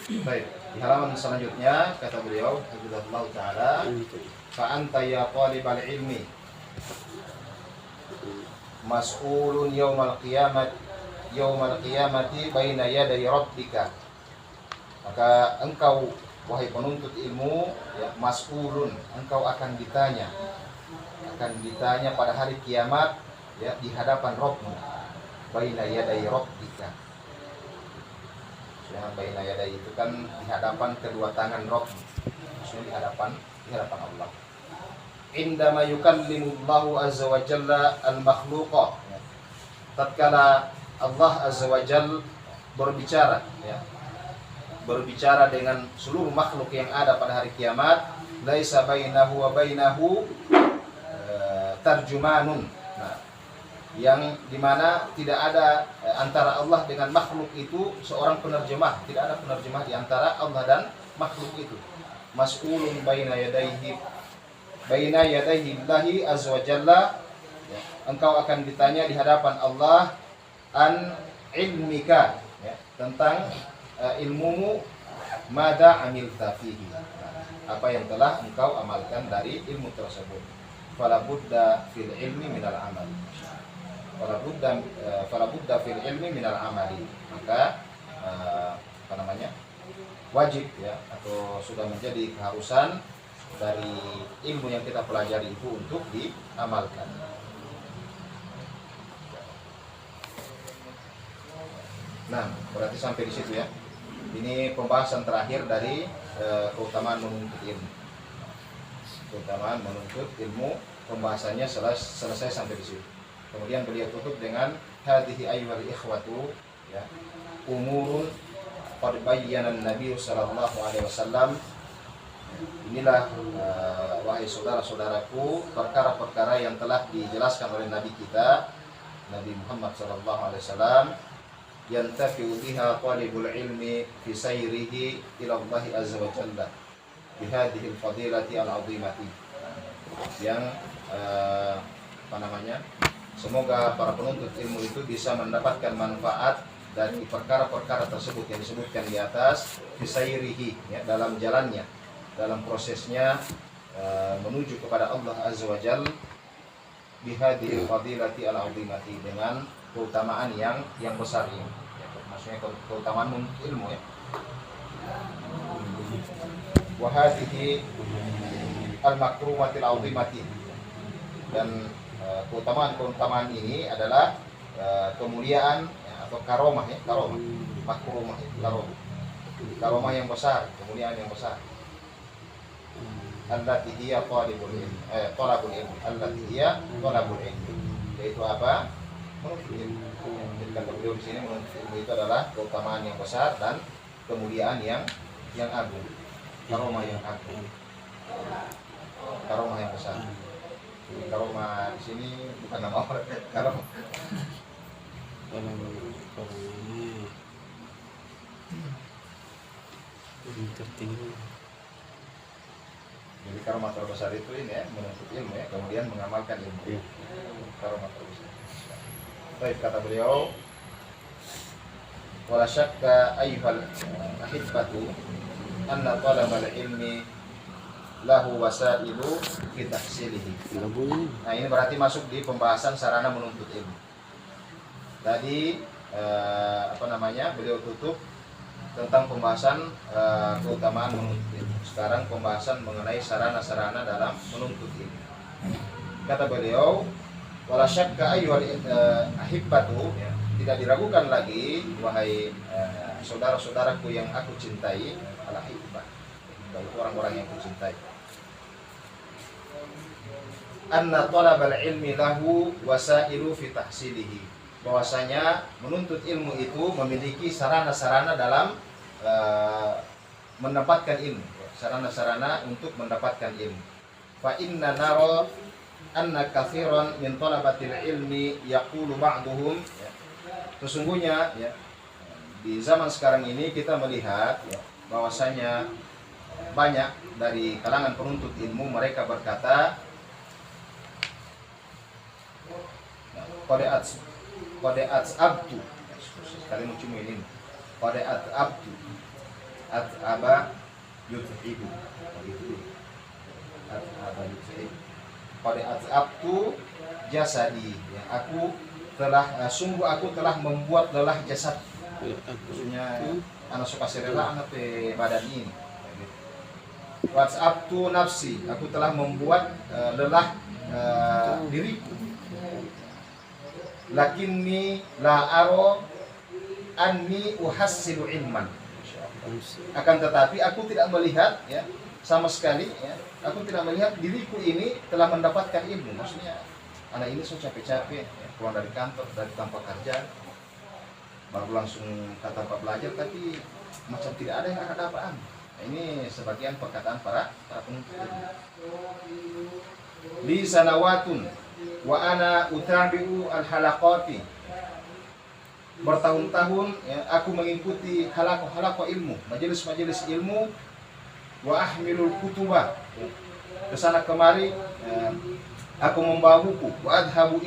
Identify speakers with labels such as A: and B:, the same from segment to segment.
A: Baik, di halaman selanjutnya kata beliau, hafizahullah taala, fa anta ya talibal ilmi mas'ulun yaumal qiyamati baina yaday rabbika. Maka engkau wahai penuntut ilmu, ya, mas'ulun, engkau akan ditanya pada hari kiamat, ya, di hadapan Rabbmu. Baina yaday rabbika. Sedangkan baina yaday itu kan di hadapan kedua tangan Rabbmu. Maksudnya di hadapan Allah. Indama yukallimullahu azza wa jalla al-makhluqa. Tatkala Allah azza wa jalla berbicara, ya, berbicara dengan seluruh makhluk yang ada pada hari kiamat, laisa bainahu wa bainahu tarjumanun. Nah, yang dimana tidak ada antara Allah dengan makhluk itu seorang penerjemah, tidak ada penerjemah di antara Allah dan makhluk itu. Mas'ulun baina yadayhi Allahi azza wa jalla, ya, engkau akan ditanya di hadapan Allah an ilmika, ya, tentang ilmumu, mada amilta fihi, apa yang telah engkau amalkan dari ilmu tersebut. Fala budda fil ilmi minal amali. Fala budda fil ilmi minal amali. Maka wajib, ya, atau sudah menjadi keharusan dari ilmu yang kita pelajari itu untuk diamalkan. Nah, berarti sampai di situ, ya. Ini pembahasan terakhir dari keutamaan menuntut ilmu. Keutamaan menuntut ilmu, pembahasannya selesai sampai di situ. Kemudian beliau tutup dengan hadhihi ayyuhal ikhwatu, ya, umurun qad bayyana an-nabiy sallallahu alaihi wasallam. Inilah wahai saudara-saudaraku, perkara-perkara yang telah dijelaskan oleh Nabi kita, Nabi Muhammad sallallahu alaihi wasallam, yantafi'u biha talibul ilmi fi sayrihi ila Allah azza wa jalla bi hadhihi al-fadilati al-'azimati. Yang semoga para penuntut ilmu itu bisa mendapatkan manfaat dari perkara-perkara tersebut yang disebutkan di atas, fi sayrihi, ya, dalam jalannya, dalam prosesnya menuju kepada Allah azza wa jalla, bihadil fadilati al-'azimati, dengan keutamaan yang besar ini, ya, maksudnya keutamaan menuntut ilmu, ya. Wa hadhihi al-makrumatil 'azimati, dan keutamaan ini adalah kemuliaan, ya, atau karomah, ya, makrumah, karomah yang besar, kemuliaan yang besar. Allati hiya talabul ilmi, yaitu apa? Menuntut ilmu. Jadi kata beliau di sini, menuntut ilmu itu adalah keutamaan yang besar dan kemuliaan yang agung, karomah yang agung, karomah yang besar. Jadi karomah di sini bukan nama orang, karomah. Jadi karomah terbesar itu ini, ya, menuntut ilmu, ya, kemudian mengamalkan ilmu. Karomah terbesar. Baik, kata beliau, wala syakka ayyuhal ahibbatu anna talabal ilmi lahu wasailu fi tahsilihi. Nah, ini berarti masuk di pembahasan sarana menuntut ilmu. Tadi beliau tutup tentang pembahasan keutamaan menuntut ilmu. Sekarang pembahasan mengenai sarana-sarana dalam menuntut ilmu. Kata beliau, wala syakka ayyuhal ahibbatu, ya, tidak diragukan lagi wahai saudara-saudaraku yang aku cintai, al-ahibbah, orang-orang yang aku cintai, anna talabal ilmi lahu wasailu fi tahsilihi, bahwasanya menuntut ilmu itu memiliki sarana-sarana dalam mendapatkan ilmu, sarana-sarana untuk mendapatkan ilmu. Fa inna nara anna katsiran min talabatil ilmi yaqulu ba'duhum, ya, sesungguhnya, ya, di zaman sekarang ini kita melihat, ya, bahwasanya banyak dari kalangan penuntut ilmu mereka berkata, qad abtu, sekali muncul ini, qad abtu, at'aba yut'ibu. Begitu. At'aba yut'ibu. Qad at'abtu jasadi. Ya, aku telah sungguh aku telah membuat lelah jasad. Maksudnya anak suka rela anak badan ini. What'abtu nafsi. Aku telah membuat lelah diriku. Lakinni la aro anni uhassilu ilman. Akan tetapi aku tidak melihat ya sama sekali ya, aku tidak melihat diriku ini telah mendapatkan ilmu. Maksudnya anak ini sudah capek-capek ya, keluar dari kantor, dari tempat kerja, baru langsung ke tempat belajar, tapi macam tidak ada yang ada apaan. Nah, ini sebagian perkataan para penuntut ilmu. Li sanawatun wa ana utabi'u al-halaqati. Bertahun-tahun ya, aku mengikuti halaqah ilmu, majelis-majelis ilmu, wa ahmilul kutubah. Kesana kemari ya, aku membawa buku, wa adhabu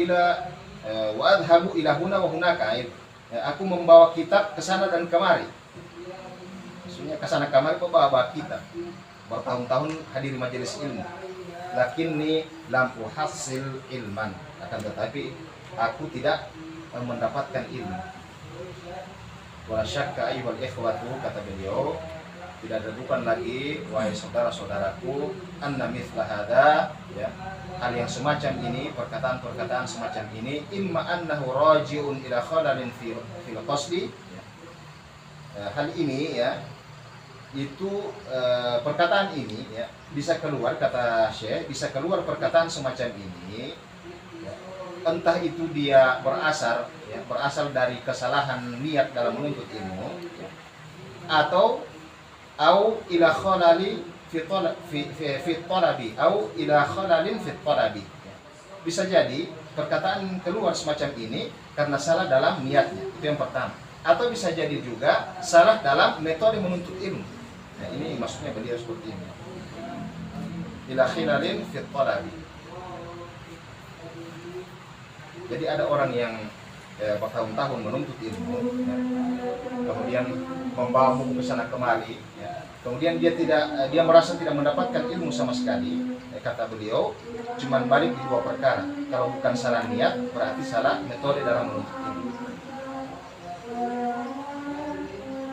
A: ila huna wa hunaka. Ya, aku membawa kitab kesana dan kemari. Maksudnya kesana kemari membawa kitab. Bertahun-tahun hadiri majelis ilmu. Lakinni lam uhassil ilman, akan tetapi aku tidak mendapatkan ilmu. Wala syakka ayyuhal ikhwatu, kata beliau, tidak ragukan lagi wahai saudara-saudaraku, anna mithla hada ya, hal yang semacam ini, perkataan-perkataan semacam ini, imma annahu raji'un ila khalalin fil qasdi ya. Hal ini ya, itu perkataan ini ya, bisa keluar, kata Syekh, bisa keluar perkataan semacam ini ya, entah itu dia berasal dari kesalahan niat dalam menuntut ilmu ya, atau au ila khalali fi talabi au ila khalalin fi talabi ya. Bisa jadi perkataan keluar semacam ini karena salah dalam niatnya, itu yang pertama, atau bisa jadi juga salah dalam metode menuntut ilmu. Nah, ini maksudnya beliau seperti ini. Ila khilalin fi talabi. Jadi ada orang yang bertahun-tahun menuntut ilmu ya, kemudian membawa buku ke sana kemari ya, kemudian dia merasa tidak mendapatkan ilmu sama sekali ya, kata beliau cuman balik di dua perkara. Kalau bukan salah niat, berarti salah metode dalam menuntut ilmu.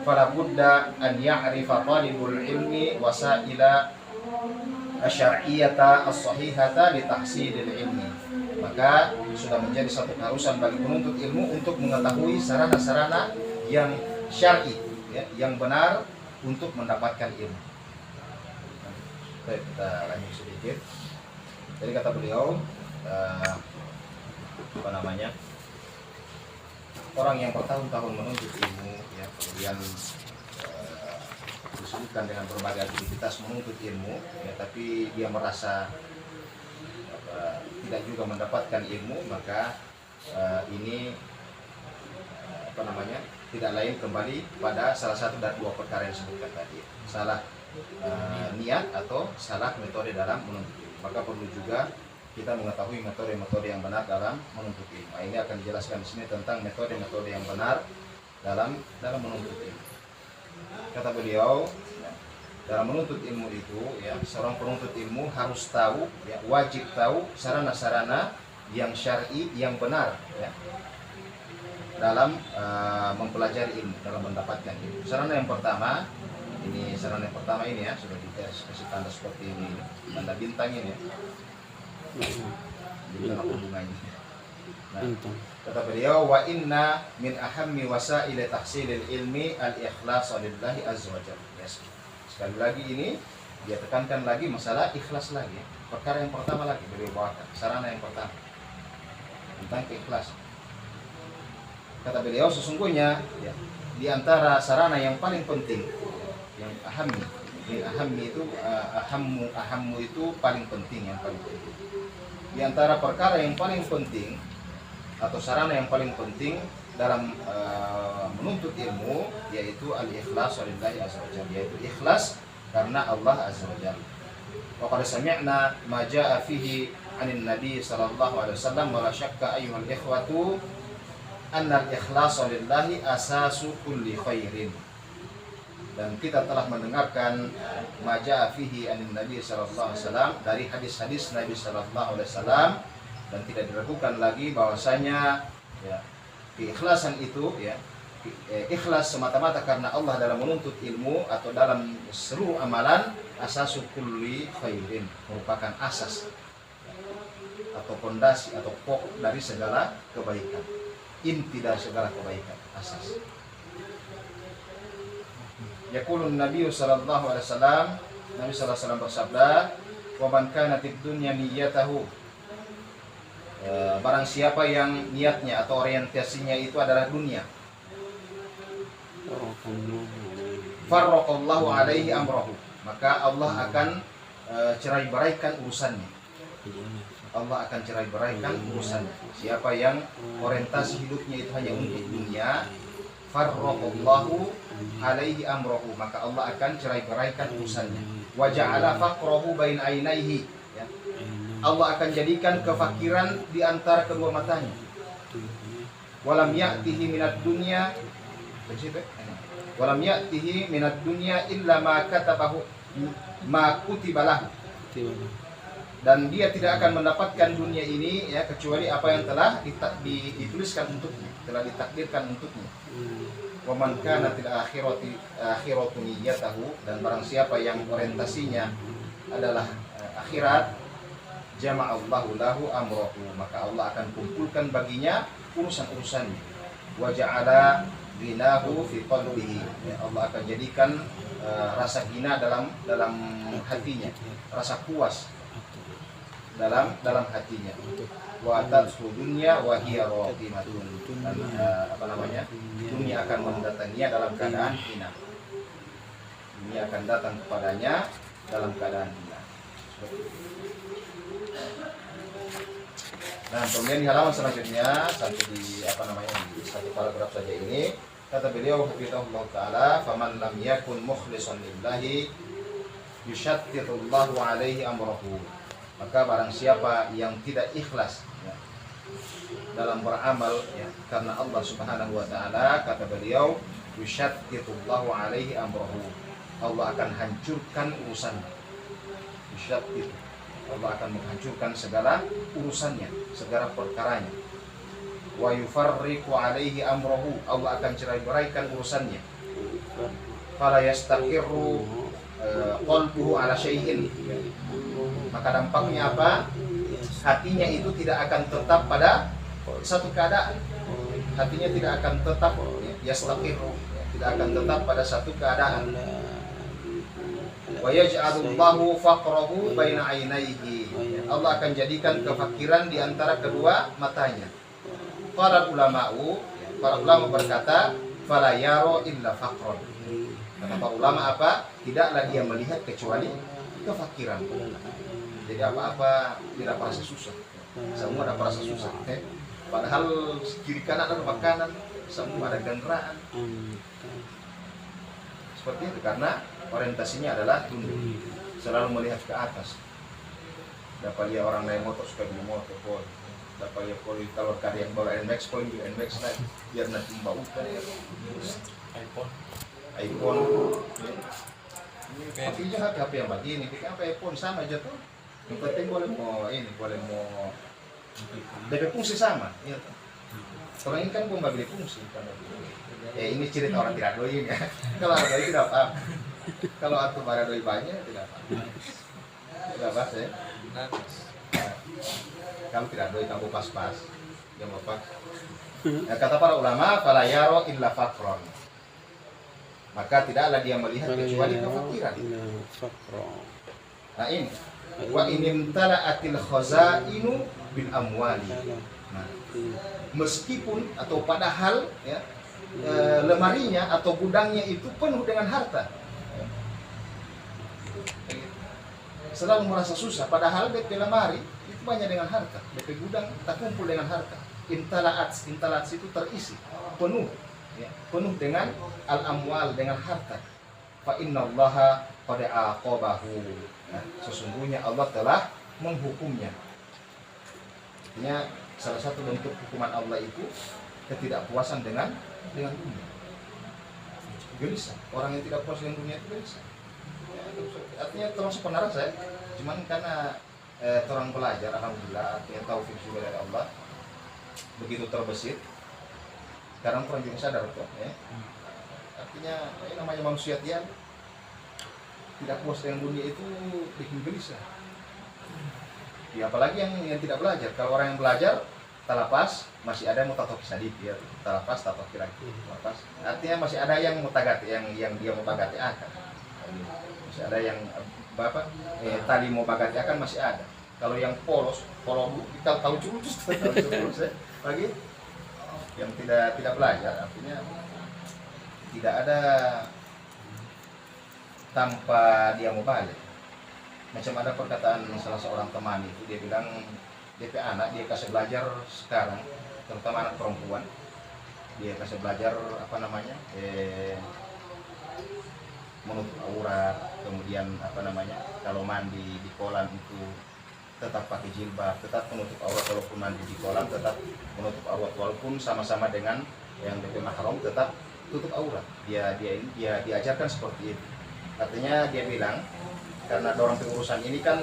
A: Fala budda an ya'rifa talibul ilmi wasaila asy'ariyata as-sahihata li tahsilil ilmi. Maka sudah menjadi satu keharusan bagi penuntut ilmu untuk mengetahui sarana-sarana yang syar'i ya, yang benar untuk mendapatkan ilmu. Baik, kita lanjut sedikit. Jadi kata beliau orang yang bertahun-tahun menuntut ilmu ya, kemudian disebutkan dengan berbagai aktivitas menuntut ilmu ya, tapi dia merasa tidak juga mendapatkan ilmu, maka ini tidak lain kembali pada salah satu dari dua perkara yang disebutkan tadi, salah niat atau salah metode dalam menuntut ilmu. Maka perlu juga kita mengetahui metode-metode yang benar dalam menuntut ilmu. Nah, ini akan dijelaskan di sini tentang metode-metode yang benar dalam menuntut ilmu. Kata beliau, ya, dalam menuntut ilmu itu, ya, seorang penuntut ilmu harus tahu, ya, wajib tahu sarana-sarana yang syar'i yang benar, ya, dalam mempelajari ilmu, dalam mendapatkan ilmu. Sarana yang pertama ini ya, sudah dikasih tanda seperti ini, tanda bintang ini. Bintang apa bunganya? Nah, kata beliau, wa inna min ahammi wasail tahsilil ilmi al-ikhlas lillahi azza wa jalla. Yes. Sekali lagi ini dia tekankan lagi masalah ikhlas lagi. Perkara yang pertama lagi beliau bawakan, sarana yang pertama tentang keikhlasan. Kata beliau, sesungguhnya ya, di antara sarana yang paling penting, yang ahammi itu ahammu itu paling penting, yang paling penting. Di antara perkara yang paling penting atau sarana yang paling penting dalam menuntut ilmu, yaitu al-ikhlas lillahi azza wa jalla, yaitu ikhlas karena Allah azza wa jalla. Wa qad sami'na ma jaa'a fihi 'anin nabi sallallahu alaihi wasallam wa la syakka ayyuhal ikhwatu anna al-ikhlas lillahi asasu kulli khairin. dan kita telah mendengarkan maja fihi anin Nabi sallallahu alaihi wasallam, dari hadis-hadis Nabi sallallahu alaihi wasallam, dan tidak diragukan lagi bahwasanya ya, keikhlasan itu ya, ikhlas semata-mata karena Allah dalam menuntut ilmu atau dalam seluruh amalan, asasul kulli khairin, merupakan asas atau pondasi atau pokok dari segala kebaikan, inti dari segala kebaikan, asas. Yaqulun Nabi sallallahu alaihi wasallam, Nabi sallallahu alaihi wasallam bersabda, "Wa man kanatid dunya niyyatahu." Barang siapa yang niatnya atau orientasinya itu adalah dunia, farraqallahu alaihi amrahu, maka Allah akan cerai-beraikan urusannya. Allah akan cerai-beraikan urusannya. Siapa yang orientasi hidupnya itu hanya untuk dunia, farraqallahu alaihi amrahu, maka Allah akan cerai-beraikan urusannya. Wa ja'ala faqrahu baina ainaihi, ya. Allah akan jadikan kefakiran di antara kedua matanya. Walam ya'tihi minad dunya, walam ya'tihi minad dunya illa ma katabahu ma kutiba lahu, dan dia tidak akan mendapatkan dunia ini ya kecuali apa yang telah dituliskan untuknya, telah ditakdirkan untuknya. Wa man kana fil akhirati niyyatahu, dan barang siapa yang orientasinya adalah akhirat, jama'allahu lahu amrahu, maka Allah akan kumpulkan baginya urusan-urusannya. Wa ja'ala ghinahu fi qalbihi, Allah akan jadikan rasa ghina dalam hatinya, rasa puas dalam hatinya. Wa atathu dunya wa hiya radimatun, dan dunia akan mendatanginya dalam keadaan hina. Dunia akan datang kepadanya dalam keadaan hina. Nah, kemudian di halaman selanjutnya sampai di di satu paragraf saja ini, kata beliau hafizahullah taala, faman lam yakun mukhlishan lillahi yushattitullahu alaihi amrahu, maka barang siapa yang tidak ikhlas ya, dalam beramal ya, karena Allah Subhanahu wa taala, kata beliau, yushattitullahu alaihi amrahu, Allah akan hancurkan urusannya. Yushatti, Allah akan menghancurkan segala urusannya, segala perkaranya. Wa yufarriqu alaihi amrahu, Allah akan cerai-beraikan urusannya. Fala yastaqirru qalbuhu ala syai'in, maka dampaknya apa? Hatinya itu tidak akan tetap pada satu keadaan. Hatinya tidak akan tetap yastaqirru, tidak akan tetap pada satu keadaan. Wa yaj'alullahu faqrahu baina ainaihi, Allah akan jadikan kefakiran di antara kedua matanya. Para ulama berkata, fala yaro illa faqran. Kata para ulama apa? Tidaklah dia melihat kecuali kefakiran. Jadi apa-apa tidak merasa susah. Semua ada merasa susah. Padahal kiri kanan ada makanan, semua ada kendaraan. Seperti itu karena orientasinya adalah dunia, selalu melihat ke atas. Dapat lihat orang naik motor suka beli motor, dapat lihat kalau karya yang bawa NMAX, beli NMAX naik, biar nanti membawa iPhone. Tapi jangan HP yang begini, apa iPhone sama aja tuh. Yang penting boleh mau DP fungsi sama. Ya. Orang ini kan gua nggak beli fungsi. Ini cerita orang tidak doi ya. Kalau ada doi tidak apa. Kalau atau para doi banyak tidak apa. Tidak apa ya. Kamu tidak doi, kamu pas-pas. Yang apa? Nah, kata para ulama, fala yaro illa faqran. Maka tidaklah dia melihat kecuali kefakiran. Nah ini, wa inimtala'atil khazainu bil amwali. Nah, meskipun atau padahal ya, lemarinya atau gudangnya itu penuh dengan harta, selalu merasa susah, padahal DP lemari itu banyak dengan harta, DP gudang tak kumpul dengan harta. Intala'at itu terisi, penuh ya, penuh dengan al-amwal, dengan harta. Fa innallaha qad aqabahu, nah, sesungguhnya Allah telah menghukumnya. Artinya salah satu bentuk hukuman Allah itu ketidakpuasan dengan dunia. gelisah. Orang yang tidak puas dengan dunia itu gelisah. Ya, artinya termasuk penaras saya. Cuman karena orang belajar, alhamdulillah, artinya taufik juga dari Allah. Begitu terbesit, sekarang orang juga sadar tuh, ya. Artinya namanya manusia dia tidak puas dengan dunia itu bikin gelisah. Ya, apalagi yang tidak belajar. Kalau orang yang belajar, talapas masih ada mutatoki sadip ya, talapas tatoki lagi, talapas. Artinya masih ada yang mutagati, yang dia mau bagati akan. Masih ada yang tali mau bagati akan masih ada. Kalau yang polos kita tahu curus ya. Lagi yang tidak belajar, artinya tidak ada tanpa dia mau balik. Macam ada perkataan salah seorang teman itu, dia bilang DP anak dia kasih belajar sekarang, terutama anak perempuan, dia kasih belajar menutup aurat, kemudian kalau mandi di kolam itu tetap pakai jilbab, tetap menutup aurat, walaupun mandi di kolam tetap menutup aurat, walaupun sama-sama dengan yang DP mahram tetap tutup aurat. Dia diajarkan seperti itu. Artinya dia bilang karena orang pengurusan ini kan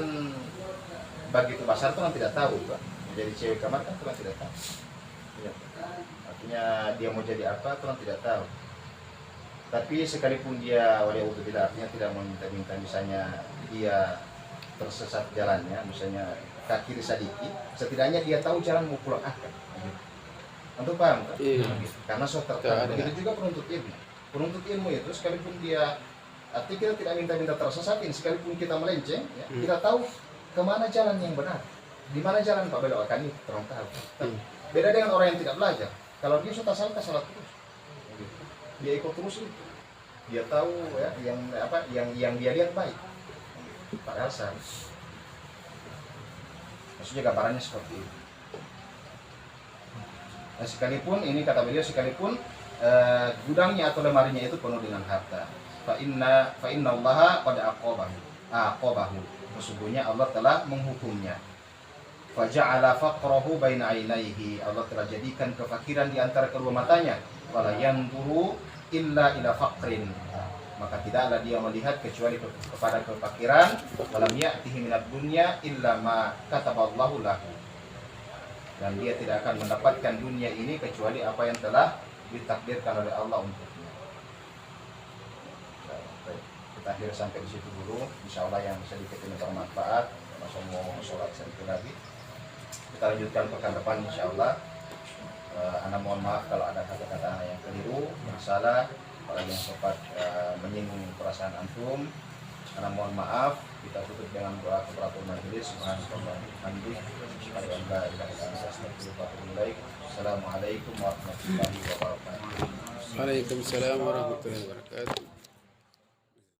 A: begitu besar tuh kan tidak tahu, Pak. Jadi cewek kamar kan tuh tidak tahu. Ya. Artinya dia mau jadi apa tuh tidak tahu. Tapi sekalipun dia waliyahudzubillah, artinya tidak meminta-minta, misalnya dia tersesat jalannya, misalnya ke kiri sedikit, setidaknya dia tahu jalan mau pulang akhir. Untuk paham kan? Karena suatu begitu juga penuntut ilmu. Penuntut ilmu itu sekalipun dia, artinya kita tidak minta-minta tersesatin, sekalipun kita melenceng, ya, kita tahu kemana jalan yang benar, di mana jalan Pak belok akan itu terang tahu. Beda dengan orang yang tidak belajar. Kalau dia sudah salah terus, dia ikut terus itu, dia tahu ya yang dia lihat baik. Padahal maksudnya gambarannya seperti itu. Nah, sekalipun ini kata beliau, sekalipun gudangnya atau lemarinya itu penuh dengan harta, fa inna Allaha qad aqabahu, sesungguhnya Allah telah menghukumnya. Fa ja'ala faqrahu baina ainaihi, Allah telah jadikan kefakiran di antara kedua matanya. Wala yanzuru illa ila faqrin, maka tidaklah dia melihat kecuali kepada kefakiran. Walam ya'tihi minad dunya illa ma kataballahu lahu, dan dia tidak akan mendapatkan dunia ini kecuali apa yang telah ditakdirkan oleh Allah untuknya. Kita akhir sampai di situ dulu. Insya Allah yang sedikit ini bermanfaat. Masuk mau sholat sedikit lagi. Kita lanjutkan pekan depan insya Allah. Ana mohon maaf kalau ada kata-kata yang keliru, yang salah, apalagi yang sempat menyinggung perasaan antum. Ana mohon maaf. Kita tutup dengan doa kafaratul majelis. Assalamualaikum warahmatullahi wabarakatuh.
B: Waalaikumsalam warahmatullahi wabarakatuh.